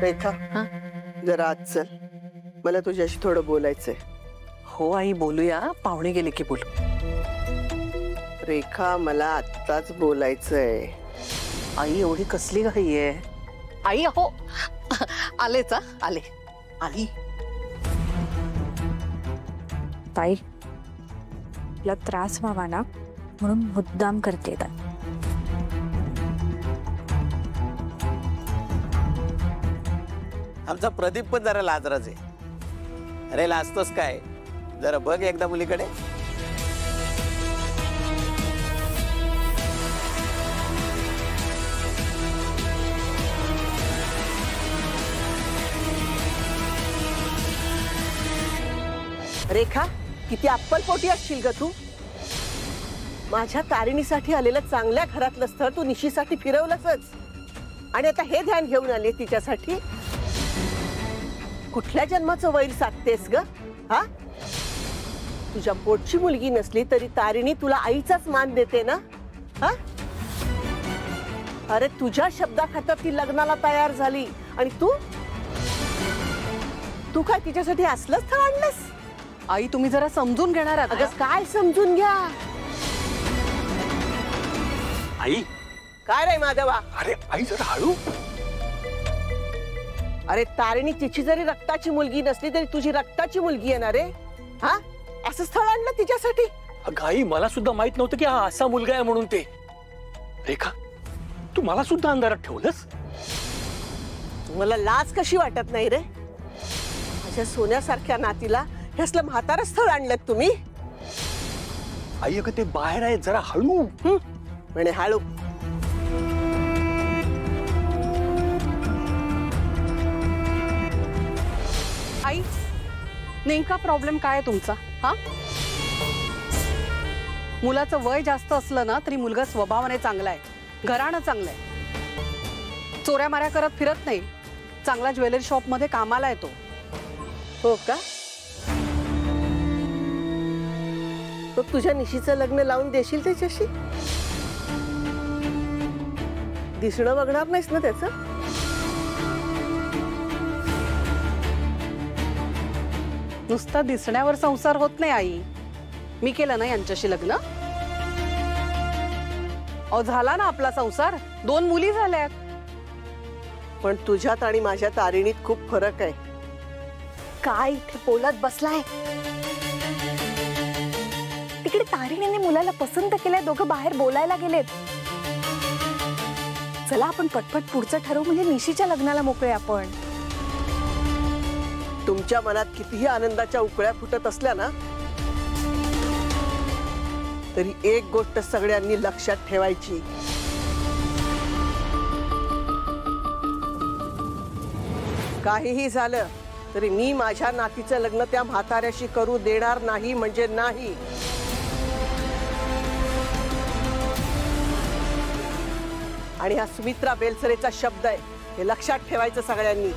रेखा जरा आज चल, मला तुझ्याशी थोडं बोलायचंय. हो आई बोलूया, पाहुणे गेले की बोलू. रेखा मला आत्ताच बोलायचंय. आई एवढी कसली घाई आहे? आई हो आलेच आले. आई ताई तुला त्रास व्हावा ना म्हणून मुद्दाम करते. आमचा प्रदीप पण जरा लाजराच आहे. अरे लाजतोस काय, जरा बघ एकदा मुलीकडे. रेखा किती अप्पलपोटी असशील ग तू. माझ्या तारिणीसाठी आलेलं चांगल्या घरातलं स्थळ तू निशीसाठी फिरवलंच आणि आता हे ध्यान घेऊन आले तिच्यासाठी. कुठल्या जन्माचं वैर साधतेस ग? हा, तुझ्या पोटची मुलगी नसली तरी तारिणी तुला आईचाच मान देते ना. हा, अरे तुझ्या शब्दाखातर ती लग्नाला तयार झाली आणि तू काय तिच्यासाठी असलं स्थळ आणलंस? आई तुम्ही जरा समजून घेणार आहात? अगं काय समजून घ्या. आई काय रे माधवा? अरे आई जरा हळू. अरे तारिणी तिची जरी रक्ताची मुलगी नसली तरी तुझी रक्ताची मुलगी आहे ना रे. हा, असं स्थळ आणलं तिच्यासाठी? अगं आई मला सुद्धा माहित नव्हतं की हा असा मुलगा आहे म्हणून. ते रेखा तू मला सुद्धा अंधारात ठेवलंस. मला लाज कशी वाटत नाही रे? माझ्या सोन्यासारख्या नातीला हे असलं म्हातारं स्थळ आणलं तुम्ही. आई अगं ते बाहेर आहे, जरा हळू. म्हणे हळू. आई नेमका प्रॉब्लेम काय आहे तुमचा? हा, मुलाचं वय जास्त असलं ना तरी मुलगा स्वभावाने चांगला आहे, घराणं चांगलं आहे, चोऱ्या माऱ्या करत फिरत नाही, चांगला ज्वेलरी शॉप मध्ये कामाला येतो. हो का? मग तुझ्या निशीचं लग्न लावून देशील त्याच्याशी? दिसणं बघणार नाहीस ना त्याचं? नुसता दिसण्यावर संसार होत नाही आई. मी केलं ना यांच्याशी लग्न. अहो झाला ना आपला संसार, 2 मुली झाल्यात. पण तुझ्यात आणि माझ्या तारिणीत खूप फरक आहे. काय इथे बोलत बसलाय? तिकडे तारिणीने मुलाला पसंत केलंय, दोघं बाहेर बोलायला गेलेत. चला आपण पटपट पुढचं ठरवू म्हणजे निशीच्या लग्नाला मोकळे आपण. तुमच्या मनात कितीही आनंदाच्या उकळ्या फुटत असल्या ना तरी एक गोष्ट सगळ्यांनी लक्षात ठेवायची. काहीही झालं तरी मी माझ्या नातीचं लग्न त्या म्हाताऱ्याशी करू देणार नाही म्हणजे नाही. आणि हा सुमित्रा बेलसरेचा शब्द आहे, हे लक्षात ठेवायचं सगळ्यांनी.